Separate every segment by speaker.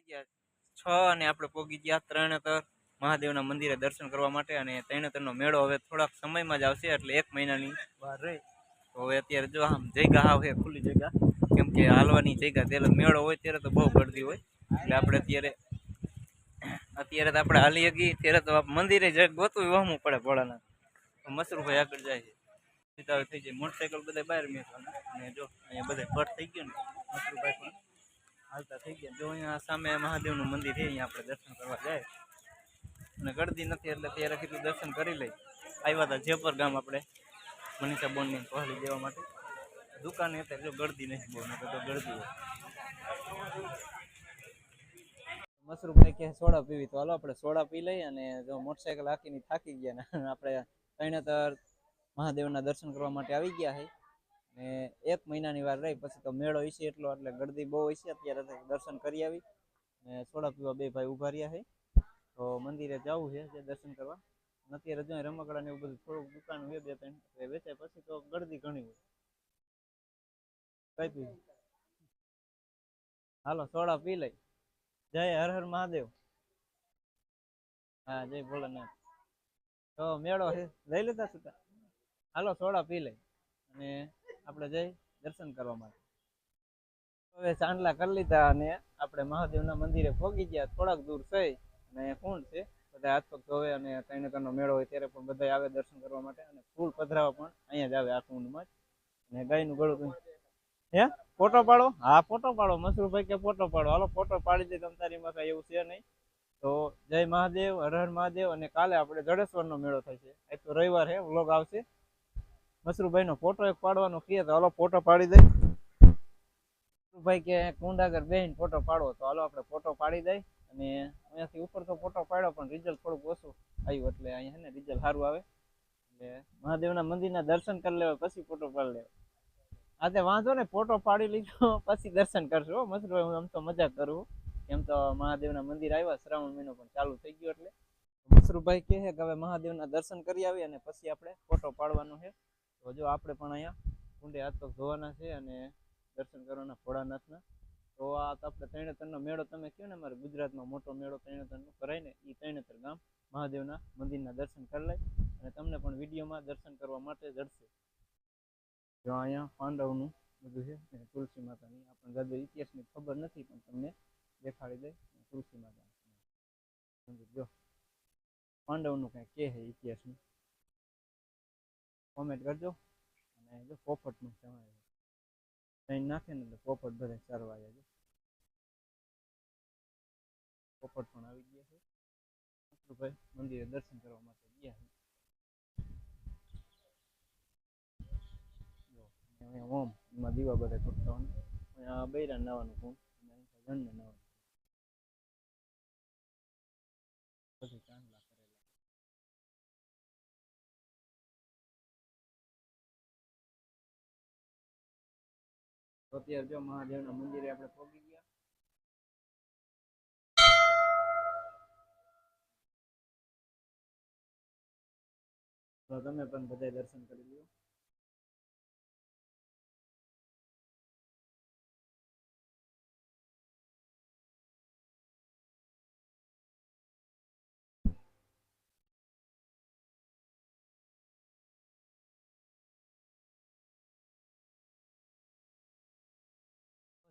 Speaker 1: ગયા 6 અને આપણે પોગી ગયા ત્રણેતર મહાદેવના મંદિરે દર્શન કરવા માટે અને ત્રણેતરનો મેળો હવે થોડાક સમયમાં જ આવશે એટલે 1 મહિનાની વાર રહી તો હવે અત્યારે જો આમ જગ્યા હાવ છે ખુલ્લી જગ્યા કેમ કે હાલવાની જગ્યા ત્યારે મેળો હોય ત્યારે તો બહુ ગળદી હોય એટલે આપણે અત્યારે તો આપણે હાલી ગઈ ત્યારે તો મંદિરે ગોતવું વહમવું પડે ભોળાનાથ તો મસરૂભાઈ આગળ જાય છે થઈ જાય મોટરસાયકલ બધા બહાર મેકવાના અને જો અહીંયા બધા ભર થઈ ગયું ને મસરૂભાઈ પણ હાલતા થઈ ગયા જો અહીંયા સામે મહાદેવનું મંદિર છે અહીંયા આપણે દર્શન કરવા જાય અને ગળદી નથી એટલે ત્યારે કીધું દર્શન કરી લઈ આવ્યા હતા જેપર ગામ આપણે મનીષા બોનની પહોળી દેવા માટે દુકાને અત્યારે જો ગળદી નથી બહુ નકર તો ગળદી હોય મસરૂભાઈ કે સોડા પીવી તો હાલો આપણે સોડા પી લઈએ અને જો મોટરસાયકલ હાકીને થાકી ગયા ને આપણે ત્રણેતર મહાદેવના દર્શન કરવા માટે આવી ગયા છે ને 1 મહિનાની વાર રહી પછી તો મેળો હશે એટલો એટલે ગળદી બહુ હશે અત્યારે દર્શન કરી આવી ને સોડા પીવા બે ભાઈ ઉભા રહ્યા છે તો મંદિરે જવું છે જે દર્શન કરવા અત્યારે જો રમકડા ને એવું બધું થોડુંક દુકાન હોય 2-3 વેચાય પછી તો ગળદી ઘણી હોય કઈ પીવી હાલો સોડા પી લઈ જય હર હર મહાદેવ હા જય ભોળાનાથ તો મેળો લઈ લેતા સુતા હાલો સોડા પી લઈ અને આપણે જઈ દર્શન કરવા માટે હવે ચાંદલા કરી લીધા અને આપણે મહાદેવના મંદિરે પહોંચી ગયા થોડાક દૂર થઈ અને કુંડ છે બધા હાથ પગ ધોવે અને ત્રણેતરનો મેળો હોય ત્યારે પણ બધા આવે દર્શન કરવા માટે અને ફૂલ પધરાવા પણ અહીંયા જ આવે આ કુંડમાં જ અને ગાયનું ગળું હે ફોટો પાડો હા ફોટો પાડો મસરૂભાઈ કે ફોટો પાડો હાલો ફોટો પાડી દે તમતારીમાં કઈ એવું છે નહીં તો જય મહાદેવ હર હર મહાદેવ અને કાલે આપણે જડેશ્વરનો મેળો થાય છે આજ તો રવિવાર છે વ્લોગ આવશે મસરૂભાઈનો ફોટો એક પાડવાનો કહે તો હાલો ફોટો પાડી દઈ મસરૂભાઈ કે કુંડ આગળ બેહીને ફોટો પાડવો તો હાલો આપણે ફોટો પાડી દઈ અને અહીંયાથી ઉપર તો ફોટો પાડ્યો પણ રિઝલ્ટ થોડુંક ઓછું આવ્યું એટલે અહીંયા છે ને રિઝલ્ટ સારું આવે એટલે મહાદેવના મંદિરના દર્શન કરી લેવા પછી ફોટો પાડી લેવા આજે વાંધો ને ફોટો પાડી લીધો પછી દર્શન કરશો મસરૂભાઈ હું આમ તો મજાક કરું એમ તો મહાદેવના મંદિર આવ્યા શ્રાવણ મહિનો પણ ચાલુ થઈ ગયો એટલે મસરૂભાઈ કહે કે હવે મહાદેવના દર્શન કરી આવી અને પછી આપણે ફોટો પાડવાનો છે તો જો આપણે પણ અહીંયા કુંડે હાથ પગ ધોવાના છે અને દર્શન કરવાના ભોળાનાથના તો આ આપણે ત્રણેતરનો મેળો તમે કહો ને અમારે ગુજરાતમાં મોટો મેળો ત્રણેતરનો કરાય ને એ ત્રણેતર ગામ મહાદેવના મંદિરના દર્શન કરી લઈ અને તમને પણ વિડીયોમાં દર્શન કરવા માટે જડશે જો અહીંયા પાંડવનું બધું છે તુલસી માતાની આપણને જાદુ ઇતિહાસની ખબર નથી પણ તમને દેખાડી દે તુલસી માતા જો પાંડવનું કઈ કે છે ઇતિહાસનું કોમેન્ટ કરજો અને જો પોપટનું સમાય કઈ નાખે ને એટલે પોપટ બધા સારવા આવ્યા છે પોપટ પણ આવી ગયા છે ભાઈ મંદિરે દર્શન કરવા માટે ગયા છે ઓમ એમાં દીવા બધા તૂટતા હોય બૈરા નાવાનું કુંડ જણને નાવાનું બધું ચાંદલા કરેલા અત્યારે જો મહાદેવના મંદિરે આપણે પહોંચી ગયા તો તમે પણ બધા દર્શન કરી લો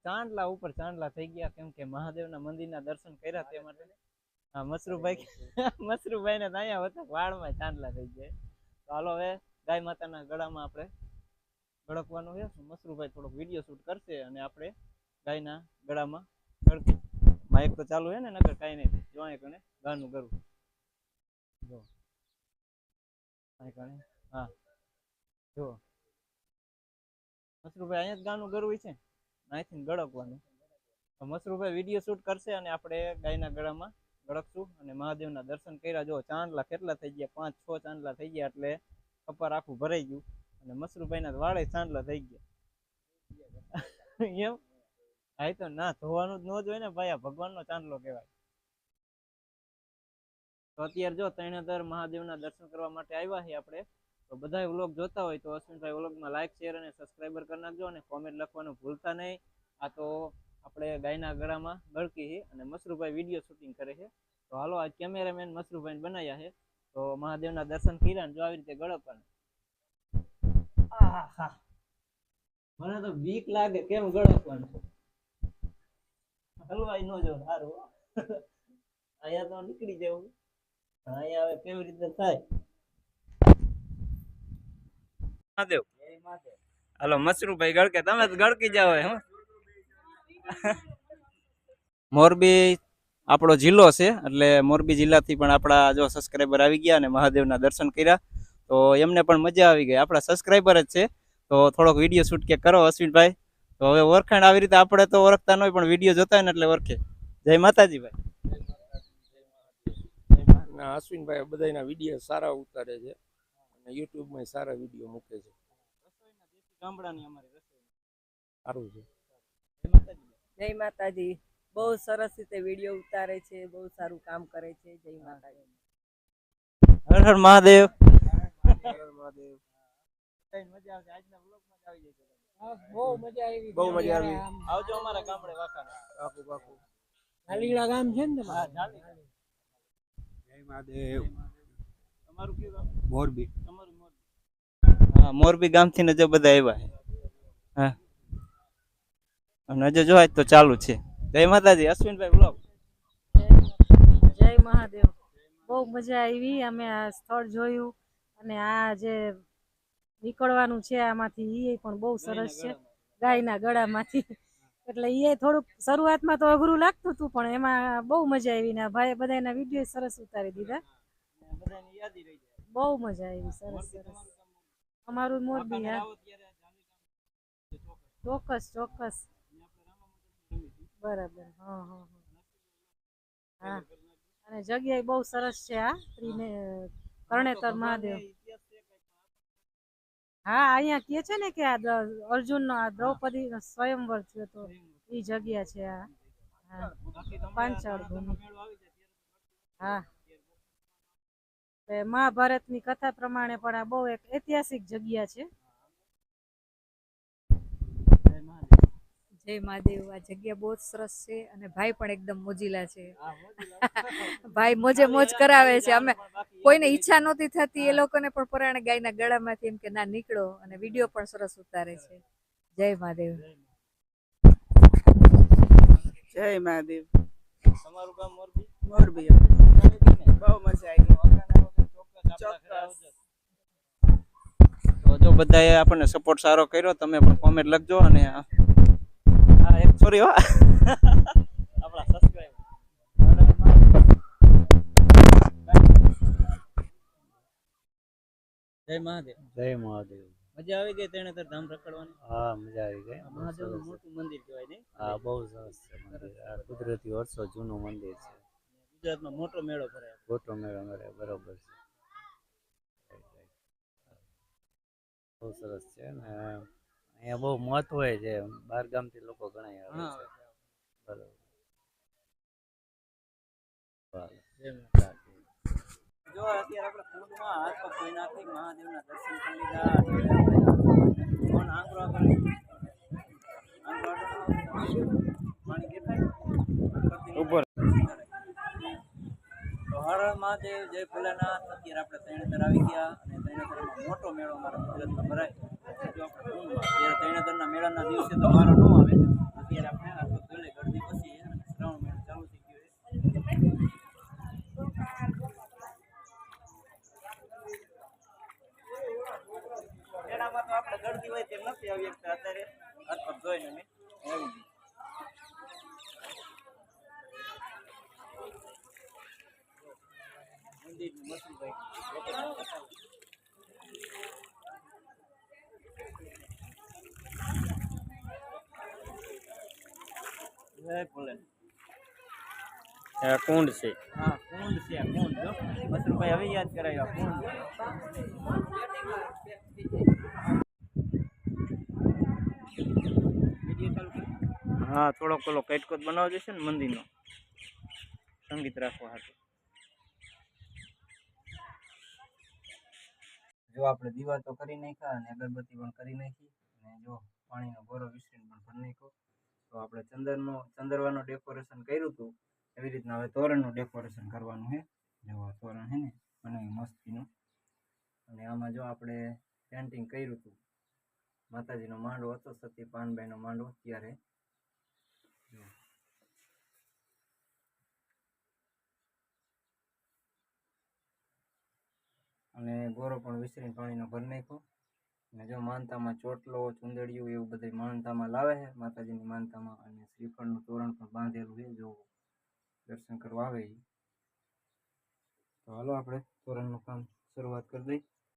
Speaker 1: ચાંદલા ઉપર ચાંદલા થઈ ગયા કેમ કે મહાદેવના મંદિરના દર્શન કર્યા તે માટે હા મસરૂભાઈ ને અહીંયા હતા વાળમાં ચાંદલા થઈ ગયા તો હાલો હવે ગાય માતાના ગળામાં આપણે ગળકવાનું છે મસરૂભાઈ થોડોક વિડીયો શૂટ કરશે અને આપણે ગાયના ગળામાં ગળશું માઇક તો ચાલુ છે ને નકર કાંઈ નહીં જો અહીં કણે ગાનું ગળું જો અહીં કણે હા જો મસરૂભાઈ અહીંયા જ ગાનું ગળવું છે અહીંથી ગળકવાનું મસરૂભાઈ વિડીયો શૂટ કરશે અને આપણે ગાયના ગળામાં ગળકશું અને મહાદેવના દર્શન કર્યા જો ચાંદલા કેટલા થઈ ગયા 5-6 ચાંદલા થઈ ગયા એટલે કપાર આખું ભરાઈ ગયું અને મસરૂભાઈના વાળે ચાંદલા થઈ ગયા એમ આ તો ના ધોવાનું જ ન જ હોય ને ભાઈ આ ભગવાનનો ચાંદલો કહેવાય તો અત્યારે જો ત્રણેતર મહાદેવના દર્શન કરવા માટે આવ્યા છીએ આપણે તો બધા વ્લોગ જોતા હોય તો અશ્વિનભાઈ વ્લોગમાં લાઈક શેર અને સબસ્ક્રાઈબર કરી નાખજો અને કોમેન્ટ લખવાનું ભૂલતા નહીં આ તો આપણે ગાયના ગળામાં ગળકી છે અને મસરૂભાઈ વિડીયો શૂટિંગ કરે છે. તો હાલો આ કેમેરામેન મસરૂભાઈ બનાવ્યા છે. તો મહાદેવના દર્શન કર્યા ને જો આવી રીતે ગળકવાના. આહા મને તો બીક લાગે કેમ ગળકવાનું. હલવાઈ નો જો સારું અહીંયા તો નીકળી જવું. અહીંયા હવે કેવી રીતે થાય. મહાદેવ હાલો મસરૂભાઈ ગળકે તમે તો ગળકી જાવ હું. મોરબી આપણો જિલ્લો છે એટલે મોરબી જિલ્લાથી પણ આપણા જો સબસ્ક્રાઈબર આવી ગયા અને મહાદેવના દર્શન કર્યા તો એમને પણ મજા આવી ગઈ. આપણા સબસ્ક્રાઈબર જ છે તો થોડોક વિડીયો શૂટ કે કરો અશ્વિનભાઈ. તો હવે ઓળખાણ આવી રીતે આપણે તો ઓળખતા ન હોય પણ વિડીયો જોતા હોય ને એટલે ઓળખે. જય માતાજી ભાઈ.
Speaker 2: અશ્વિનભાઈ બધાના વિડીયો સારા ઉતારે છે અને યુટ્યુબમાં સારા વિડીયો મૂકે છે.
Speaker 1: ગામડાની અમારી રસોઈ
Speaker 2: સારું છે.
Speaker 3: જય માતાજી. બહુ સરસ રીતે વિડીયો ઉતારે છે, બહુ સારું કામ કરે છે. જય માતાજી.
Speaker 1: હર હર મહાદેવ.
Speaker 2: મહાદેવ.
Speaker 1: મજા આવશે આજના વ્લોગમાં જ આવી જશે.
Speaker 3: બહુ મજા આવી.
Speaker 2: બહુ મજા આવી.
Speaker 1: આવજો અમારા ગામડે વાખાના.
Speaker 2: બાપુ બાપુ
Speaker 3: હાલીડા ગામ છે ને
Speaker 1: હા ચાલી.
Speaker 2: જય મહાદેવ.
Speaker 1: તમારું કયું ગામ?
Speaker 2: મોરબી.
Speaker 1: તમારું મોરબી. હા મોરબી ગામથી ને જો બધા આવ્યા છે. હા અને હજુ જો આજ તો ચાલુ છે. જય માતાજી. અશ્વિનભાઈ બ્લોગ.
Speaker 4: જય મહાદેવ. બહુ મજા આવી. અમે આ સ્થળ જોયું અને આ જે નીકળવાનું છે આમાંથી એ પણ બહુ સરસ છે ગાયના ગળામાંથી. એટલે એ થોડુંક શરૂઆતમાં તો અઘરું લાગતું હતું પણ એમાં બહુ મજા આવી ને ભાઈ બધાના વિડીયો સરસ ઉતારી દીધા. બહુ મજા આવી. સરસ સરસ. અમારું મોરબી. ચોક્કસ ચોક્કસ. બરાબર. હા હા હા. અને જગ્યા બહુ સરસ છે આ કર્ણેતર મહાદેવ. હા અહીંયા કે છે ને કે આ અર્જુન નો આ દ્રૌપદી નો સ્વયંવર થયો તો એ જગ્યા છે આ. હા પાંચાળ ભૂમિ. હા મહાભારતની કથા પ્રમાણે પણ આ બહુ એક ઐતિહાસિક જગ્યા છે.
Speaker 5: જય મહાદેવ. આ જગ્યા બહુ સરસ છે અને ભાઈ પણ એકદમ મોજીલા છે. ભાઈ મોજે મોજ કરાવે છે. અમે કોઈને ઈચ્છા નહોતી થતી એ લોકોને પણ પરાણે ગાયના ગળામાંથી એમ કે ના નીકળો અને વિડીયો પણ સરસ ઉતારે છે. જય મહાદેવ.
Speaker 3: જય મહાદેવ.
Speaker 1: તમારું ગામ મોરબી?
Speaker 3: મોરબી. બહુ મજા આવી.
Speaker 1: તો જો બધાએ આપણને સપોર્ટ સારો કર્યો. તમે પણ કોમેન્ટ લખજો અને હા એક સોરી હો આપણા સબસ્ક્રાઇબર. જય મહાદેવ.
Speaker 2: જય મહાદેવ.
Speaker 1: મજા આવી ગઈ તેણેતર ધામ રખડવાની?
Speaker 2: હા મજા આવી ગઈ.
Speaker 1: મહાદેવનું મોટું મંદિર કહેવાય નહીં?
Speaker 2: હા બહુ સરસ છે મંદિર. આ કુદરતી વર્ષો જૂનું મંદિર છે.
Speaker 1: ગુજરાતમાં મોટો મેળો ભરાય.
Speaker 2: ગોટો મેળો મળે બરોબર છે. બહુ સરસ છે ને અહીંયા બહુ મહત્વ છે. બહાર ગામથી લોકો ઘણા આવે છે. બરોબર.
Speaker 1: જો અત્યારે આપણે કુંડમાં હાથ પગ ધોઈ નાખી મહાદેવના દર્શન કરી લીધા. ફોન આંકડો પાણી દેખાય ઉપર. તો હર હર મહાદેવ. જય ભોલેનાથ. અત્યારે આપણે તરણેતર આવી ગયા અને તરણેતરમાં મોટો મેળો અમારા ગુજરાતમાં ભરાય. જો આપણે કુંડમાં ત્યારે તરણેતરના મેળાના દિવસે તો વારો ન આવે. અત્યારે આપણે હાથ પગ ધોઈ લઈ ગળદી પછી શ્રાવણ મહિનો ચાલુ થઈ ગયો છે. મેળામાં તો આપણે ગળદી હોય તે નથી આવી શકતા. અત્યારે હાથ પગ ધોઈને અમે આવી ગઈ. મંદિરનું મસરૂભાઈ જય ભોલે.
Speaker 2: કુંડ છે.
Speaker 1: હા કુંડ છે. કુંડ જો મસરૂભાઈ હવે યાદ કરાવ્યા કુંડ. વિડીયો ચાલુ કરી. હા થોડોક પેલો કટકોટ બનાવજો છે ને મંદિરનો સંગીત રાખવા હાટુ. જો આપણે દીવા તો કરી નાખ્યા અને અગરબત્તી પણ કરી નાખી અને જો પાણીનો ગોરો વિસરીને પણ ભરી નાખ્યો. તો તો આપણે ચંદરવાનું ડેકોરેશન કર્યું હતું એવી રીતના હવે તોરણનું ડેકોરેશન કરવાનું છે. જો આ તોરણ છે ને બનાવ્યું મસ્તીનું. અને આમાં જો આપણે પેન્ટિંગ કર્યું હતું, માતાજીનો માંડવો હતો, સતી પાનબાઈનો માંડવો. ત્યારે જો અને ગોરો પણ વિસરીને પાણીનો ભરી નાખ્યો. અને જો માનતામાં ચોટલો, ચુંદડિયું એવું બધું માનતામાં લાવે છે માતાજીની માનતામાં. અને શ્રીફળનું તોરણ પણ બાંધેલું છે, જો દર્શન કરવા આવે. તો હાલો આપણે તોરણનું કામ શરૂઆત કરી દઈએ.